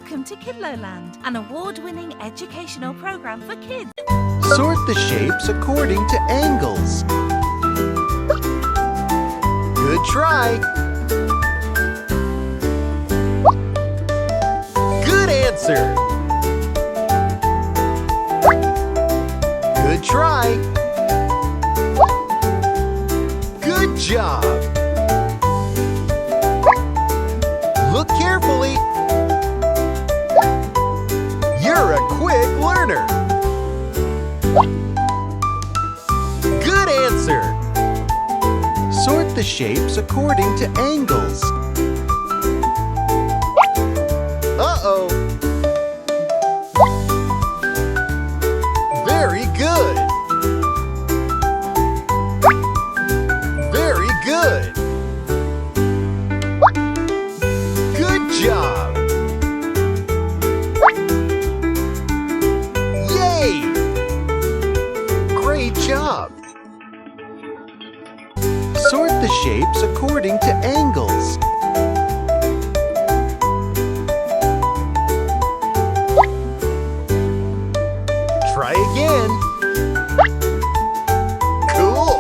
Welcome to KidloLand, an award-winning educational program for kids. Sort the shapes according to angles. Good try. Good answer. Good try. Good job. Look carefully. You're a quick learner. Good answer. Sort the shapes according to angles. Uh-oh. Very good. Very good. Good job. Yay! Great job. Sort the shapes according to angles. Try again. Cool.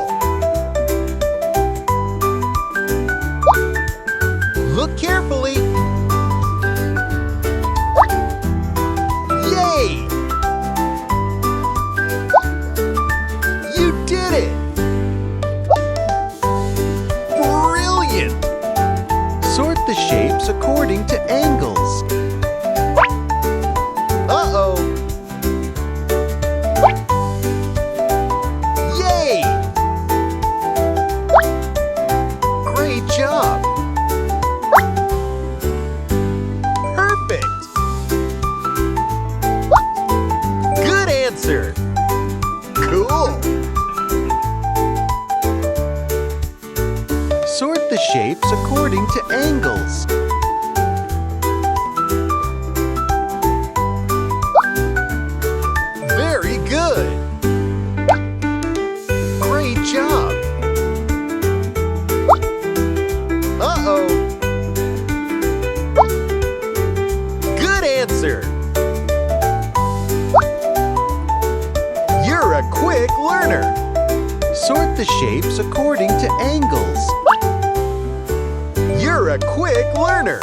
Look carefully. Yay! You did it! Brilliant! Sort the shapes according to angles. Uh-oh! Yay! Great job! Perfect! Good answer! Cool! Sort the shapes according to angles. Very good! Great job! Uh-oh! Good answer! You're a quick learner. Sort the shapes according to angles. You're a quick learner.